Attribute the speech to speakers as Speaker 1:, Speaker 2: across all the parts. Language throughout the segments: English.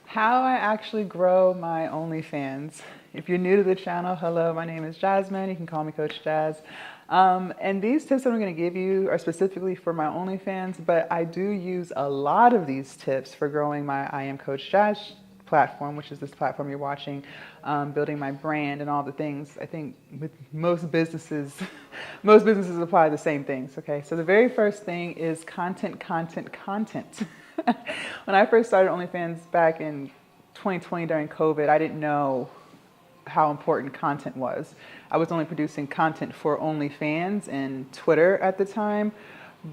Speaker 1: How I actually grow my OnlyFans. If you're new to the channel, hello, my name is Jasmine. You can call me Coach Jazz. And these tips that I'm going to give you are specifically for my OnlyFans, but I do use a lot of these tips for growing my I Am Coach Jazz platform, which is this platform you're watching, building my brand and all the things. I think with most businesses, most businesses apply the same things. Okay, so the very first thing is content, content, content. When I first started OnlyFans back in 2020 during COVID, I didn't know how important content was. I was only producing content for OnlyFans and Twitter at the time,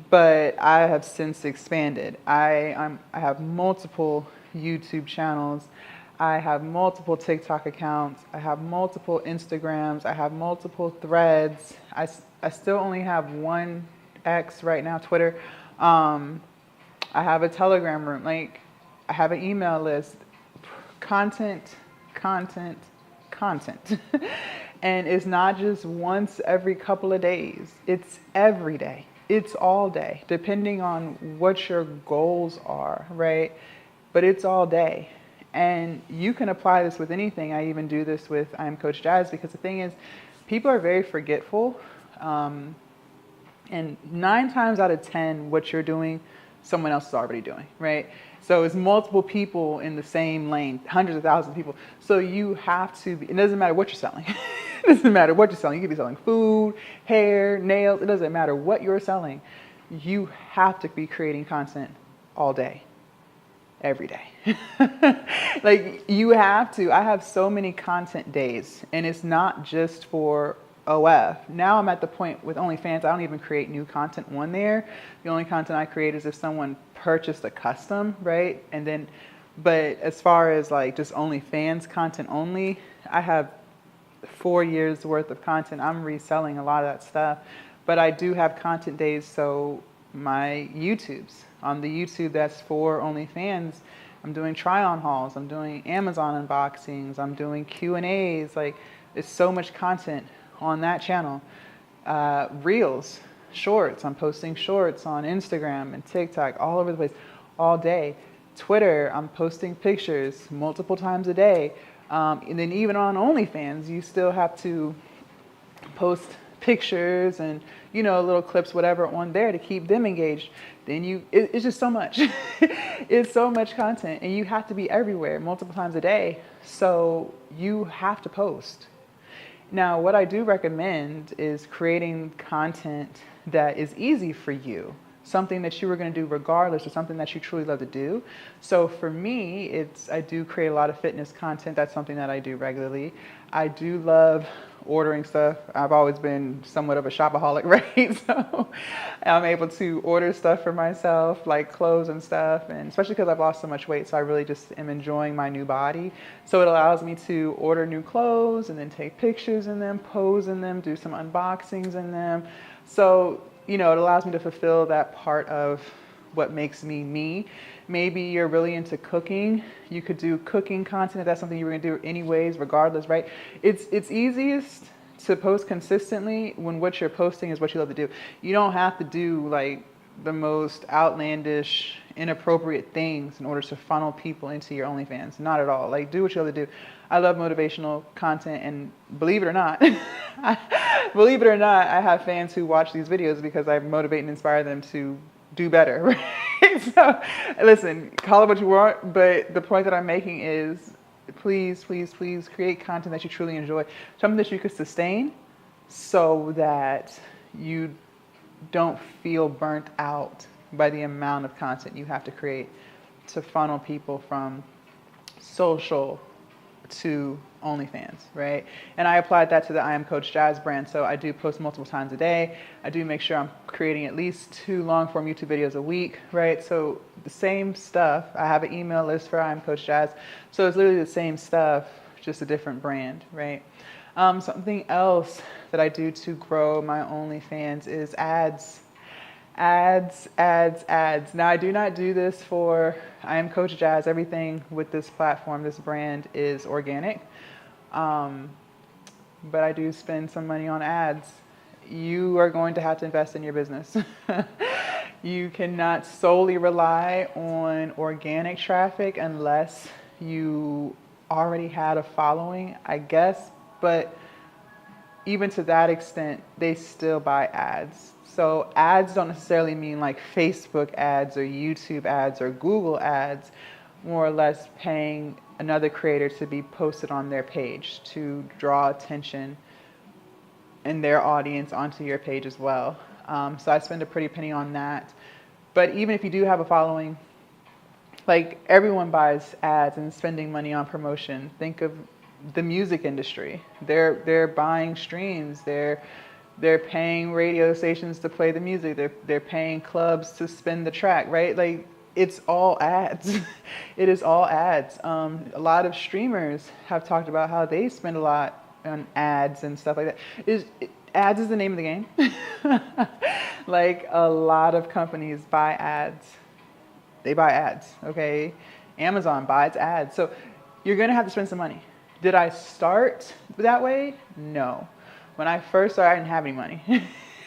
Speaker 1: but I have since expanded. I have multiple YouTube channels. I have multiple TikTok accounts. I have multiple Instagrams. I have multiple threads. I still only have one X right now, Twitter. I have a Telegram room. Like, I have an email list. Content, content, content. And it's not just once every couple of days. It's every day. It's all day, depending on what your goals are, right? But it's all day. And you can apply this with anything. I even do this with I Am Coach Jazz, because the thing is, people are very forgetful. And 9 times out of 10, what you're doing, someone else is already doing, right? So it's multiple people in the same lane, hundreds of thousands of people. So you have to be, it doesn't matter what you're selling. It doesn't matter what you're selling. You could be selling food, hair, nails. It doesn't matter what you're selling. You have to be creating content all day, every day. Like, you have to. I have so many content days, and it's not just for OF. Now I'm at the point with OnlyFans, I don't even create new content on there. The only content I create is if someone purchased a custom, right? And then, but as far as like just OnlyFans content only, I have 4 years worth of content. I'm reselling a lot of that stuff, but I do have content days. So my YouTubes, on the YouTube that's for OnlyFans, I'm doing try-on hauls, I'm doing Amazon unboxings, I'm doing Q&As. Like, there's so much content on that channel. Reels, shorts, I'm posting shorts on Instagram and TikTok, all over the place, all day. Twitter, I'm posting pictures multiple times a day. And then even on OnlyFans, you still have to post pictures and, you know, little clips, whatever, on there to keep them engaged. Then it's just so much. It's so much content, and you have to be everywhere multiple times a day. So you have to post. Now, what I do recommend is creating content that is easy for you, something that you were going to do regardless, or something that you truly love to do. So for me, I do create a lot of fitness content. That's something that I do regularly. I do love ordering stuff. I've always been somewhat of a shopaholic, right? So I'm able to order stuff for myself, like clothes and stuff, and especially because I've lost so much weight, so I really just am enjoying my new body. So it allows me to order new clothes and then take pictures in them, pose in them, do some unboxings in them. So, you know, it allows me to fulfill that part of what makes me me. Maybe you're really into cooking. You could do cooking content if that's something you were gonna do anyways, regardless, right? It's easiest to post consistently when what you're posting is what you love to do. You don't have to do like the most outlandish, inappropriate things in order to funnel people into your OnlyFans. Not at all. Like, do what you love to do. I love motivational content, and believe it or not, believe it or not, I have fans who watch these videos because I motivate and inspire them to do better, right? So, listen, call it what you want, but the point that I'm making is, please, please, please create content that you truly enjoy, something that you could sustain, so that you don't feel burnt out by the amount of content you have to create to funnel people from social to OnlyFans, right? And I applied that to the I Am Coach Jazz brand. So I do post multiple times a day. I do make sure I'm creating at least 2 long form YouTube videos a week, right? So the same stuff. I have an email list for I Am Coach Jazz. So it's literally the same stuff, just a different brand, right? Something else that I do to grow my OnlyFans is ads. Ads, ads, ads. Now, I do not do this for I Am Coach Jazz. Everything with this platform, this brand, is organic. But I do spend some money on ads. You are going to have to invest in your business. You cannot solely rely on organic traffic unless you already had a following, I guess, but even to that extent, they still buy ads. So ads don't necessarily mean like Facebook ads or YouTube ads or Google ads, more or less paying another creator to be posted on their page to draw attention and their audience onto your page as well. So I spend a pretty penny on that. But even if you do have a following, like everyone buys ads and spending money on promotion. Think of the music industry. They're buying streams. They're paying radio stations to play the music. They're paying clubs to spin the track, right? Like it's all ads. It is all ads. A lot of streamers have talked about how they spend a lot on ads and stuff like that. Ads is the name of the game. Like a lot of companies buy ads. They buy ads, okay? Amazon buys ads. So you're gonna have to spend some money. Did I start that way? No. When I first started, I didn't have any money. I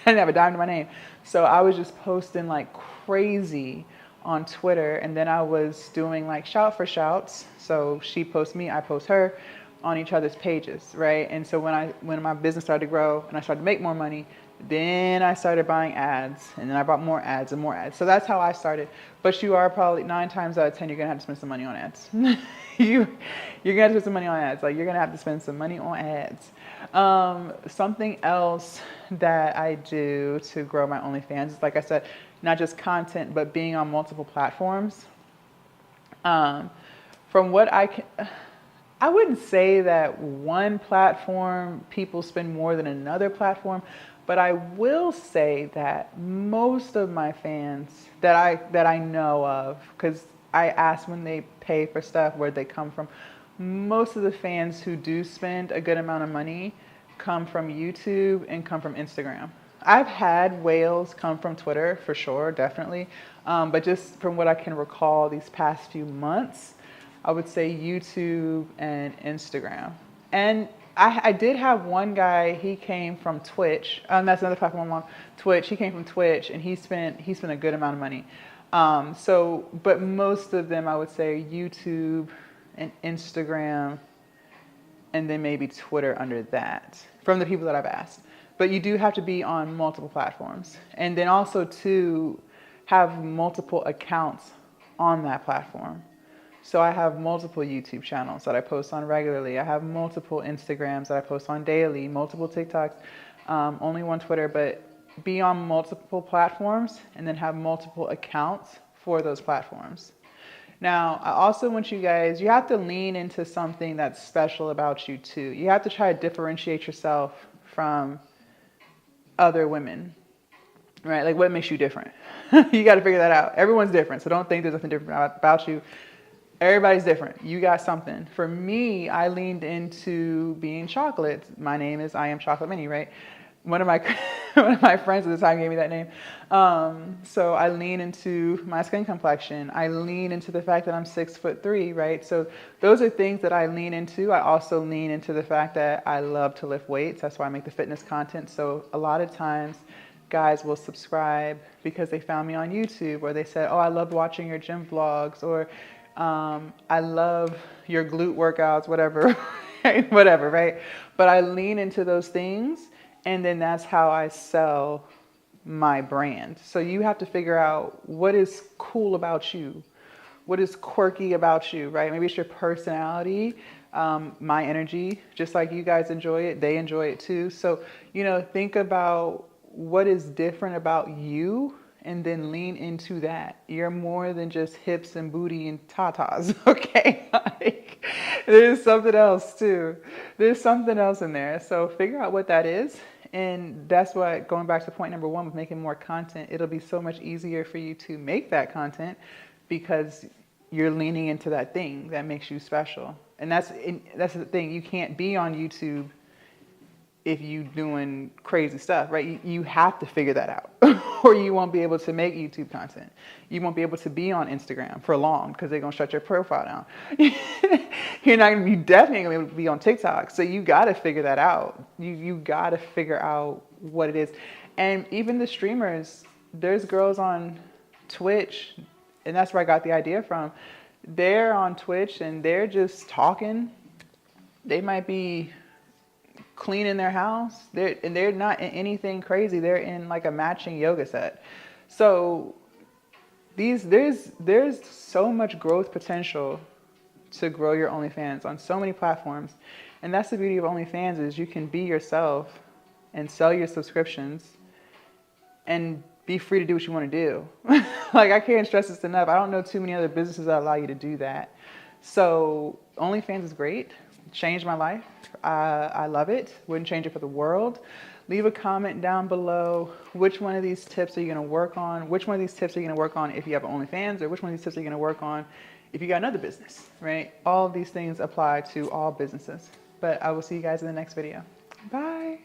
Speaker 1: didn't have a dime to my name. So I was just posting like crazy on Twitter, and then I was doing like shout for shouts. So she posts me, I post her on each other's pages, right? And so when my business started to grow and I started to make more money, then I started buying ads, and then I bought more ads and more ads. So that's how I started. But you are probably 9 times out of 10, you're gonna have to spend some money on ads. You're gonna have to spend some money on ads. Like you're gonna have to spend some money on ads. Something else that I do to grow my OnlyFans is, like I said, not just content, but being on multiple platforms. From what I wouldn't say that one platform people spend more than another platform, but I will say that most of my fans that I know of, because I ask when they pay for stuff where they come from, most of the fans who do spend a good amount of money come from YouTube and come from Instagram. I've had whales come from Twitter for sure, definitely, but just from what I can recall these past few months, I would say YouTube and Instagram. And I did have one guy, he came from Twitch. That's another platform on Twitch. He came from Twitch and he spent a good amount of money. But most of them I would say YouTube and Instagram and then maybe Twitter under that from the people that I've asked. But you do have to be on multiple platforms. And then also to have multiple accounts on that platform. So I have multiple YouTube channels that I post on regularly. I have multiple Instagrams that I post on daily, multiple TikToks, only one Twitter, but be on multiple platforms and then have multiple accounts for those platforms. Now, I also want you guys, you have to lean into something that's special about you too. You have to try to differentiate yourself from other women, right? Like what makes you different? You got to figure that out. Everyone's different, so don't think there's nothing different about you. Everybody's different. You got something. For me, I leaned into being chocolate. My name is I Am Chocolate Mini, right? One of my friends at the time gave me that name. So I lean into my skin complexion. I lean into the fact that I'm 6'3", right? So those are things that I lean into. I also lean into the fact that I love to lift weights. That's why I make the fitness content. So a lot of times guys will subscribe because they found me on YouTube, or they said, oh, I loved watching your gym vlogs, or I love your glute workouts, whatever, whatever, right? But I lean into those things, and then that's how I sell my brand. So you have to figure out what is cool about you, what is quirky about you, right? Maybe it's your personality, my energy, just like you guys enjoy it, they enjoy it too. So, think about what is different about you, and then lean into that. You're more than just hips and booty and tatas, okay? Like, there's something else too. There's something else in there. So figure out what that is. And that's why, going back to point number 1 with making more content, it'll be so much easier for you to make that content because you're leaning into that thing that makes you special. And that's the thing. You can't be on YouTube if you doing crazy stuff, right? You have to figure that out or you won't be able to make YouTube content. You won't be able to be on Instagram for long because they're going to shut your profile down. You're not going to be definitely going to be able to be on TikTok. So you got to figure that out. You got to figure out what it is. And even the streamers, there's girls on Twitch, and that's where I got the idea from. they're on Twitch and they're just talking. They might be cleaning their house. They're not in anything crazy. They're in like a matching yoga set. So there's so much growth potential to grow your OnlyFans on so many platforms. And that's the beauty of OnlyFans, is you can be yourself and sell your subscriptions and be free to do what you want to do. Like, I can't stress this enough. I don't know too many other businesses that allow you to do that. So OnlyFans is great. It changed my life. I love it. Wouldn't change it for the world. Leave a comment down below. Which one of these tips are you going to work on? Which one of these tips are you going to work on if you have OnlyFans? Or which one of these tips are you going to work on if you got another business, right? All of these things apply to all businesses. But I will see you guys in the next video. Bye.